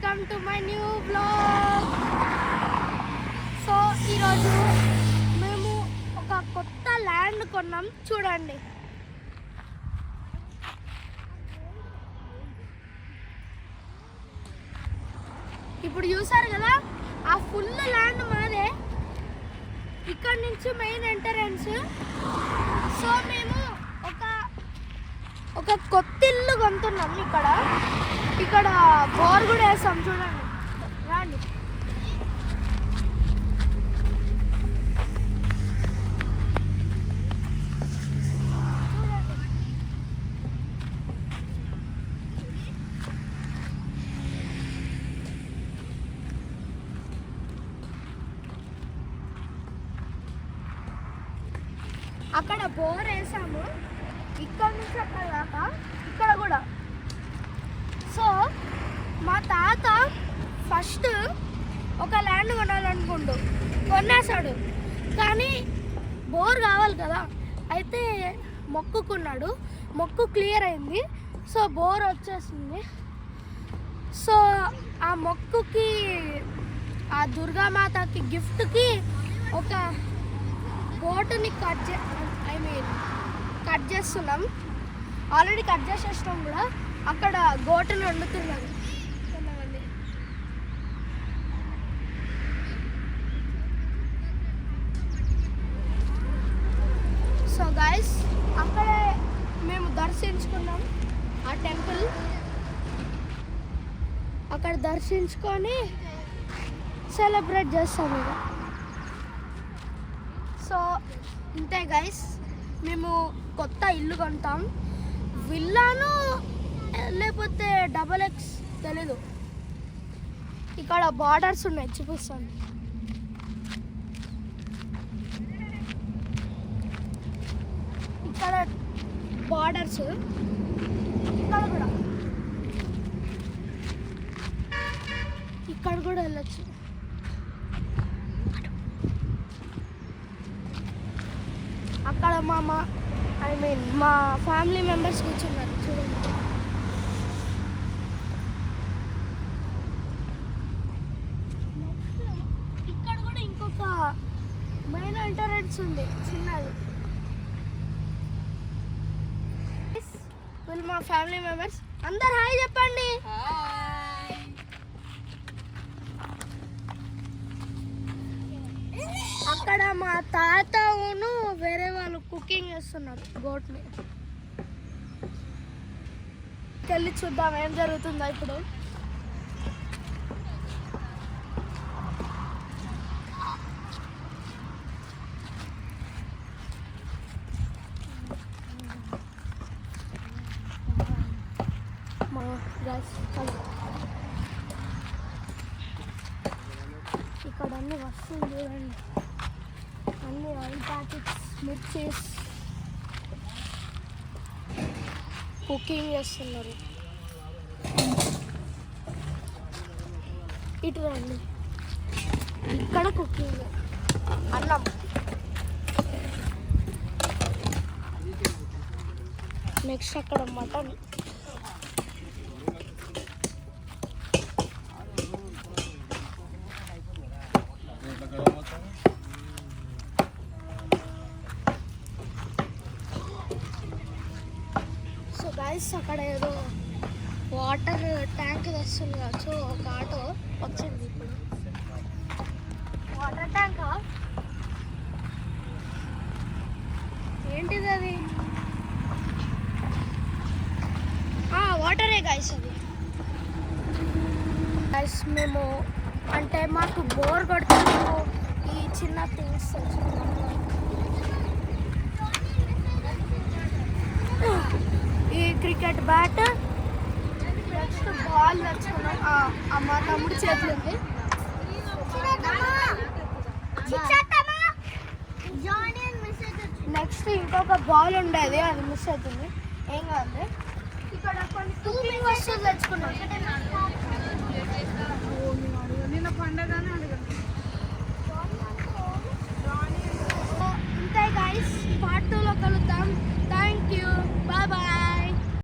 Welcome to my new blog. So ఈరోజు మేము ఒక కొత్త ల్యాండ్ కొన్నాం, చూడండి. ఇప్పుడు చూసారు కదా, ఆ ఫుల్ ల్యాండ్ మాదే. ఇక్కడ నుంచి మెయిన్ ఎంట్రన్స్. సో మేము ఒక కొత్త ఇల్లు కొంటున్నాం. ఇక్కడ బోర్ కూడా వేసాం, చూడండి. రండి. అక్కడ బోర్ వేసాము, ఇక్కడ నుంచి అక్కడ దాకా, ఇక్కడ కూడా. సో మా తాత ఫస్ట్ ఒక ల్యాండ్ కొనేసాడు, కానీ బోర్ కావాలి కదా, అయితే మొక్కుకున్నాడు. మొక్కు క్లియర్ అయింది, సో బోర్ వచ్చేసింది. సో ఆ మొక్కుకి, ఆ దుర్గామాతకి గిఫ్ట్కి ఒక బోటుని కట్ చేస్తున్నాం. ఆల్రెడీ కట్ చేసేసినాం కూడా. అక్కడ గోటును వండుతున్నారు కొంతమంది. సో గైస్, అక్కడే మేము దర్శించుకున్నాం ఆ టెంపుల్. అక్కడ దర్శించుకొని సెలబ్రేట్ చేస్తాం ఇక. సో ఇంతే గైస్, మేము కొత్త ఇల్లు కొంటాం. విల్లాను లేకపోతే డబల్ ఎక్స్ తెలీదు. ఇక్కడ బార్డర్స్ ఉన్నాయి, చూపిస్తాను. ఇక్కడ బార్డర్స్, ఇక్కడ కూడా వెళ్ళచ్చు. అక్కడ మా ఫ్యామిలీ మెంబర్స్ కూర్చున్నారు, చూడండి. ఇక్కడ కూడా ఇంకొక మెయిన్ ఎంట్రన్స్ ఉంది, చిన్నది. వీళ్ళు మా ఫ్యామిలీ మెంబర్స్. అందరు హాయ్ చెప్పండి. అక్కడ మా తాతను వేరే వాళ్ళు కుకింగ్ చేస్తున్నారు గోట్ని. వెళ్ళి చూద్దాం ఏం జరుగుతుందో ఇప్పుడు. ఇక్కడ అన్ని వస్తువులు చూడండి, అన్ని ఆయిల్ ప్యాకెట్స్, మిర్చీస్, కుకింగ్ చేస్తున్నారు. ఇటు రండి, ఇక్కడ కుకింగ్, అన్నం. నెక్స్ట్ అక్కడ మటన్. సో గైస్, అక్కడ ఏదో వాటర్ ట్యాంక్ తెస్తుంది కదా. సో ఒక ఆటో వచ్చింది ఇప్పుడు. వాటర్ ట్యాంకా ఏంటిది అది? వాటరే గైస్ అది. గైస్, మేము అంటే మాకు బోర్ కొడుతున్నాము ఈ చిన్న థింగ్స్. ఈ క్రికెట్ బ్యాట్, నెక్స్ట్ బాల్ తెచ్చుకున్నాం. మా తమ్ముడి చేతులు ఉంది. నెక్స్ట్ ఇంకొక బాల్ ఉండేది, అది మిస్ అవుతుంది. ఏం కాదు. ఇక్కడ కొన్ని కుకింగ్ వస్తువులు తెచ్చుకున్నాం. నిన్న పండగ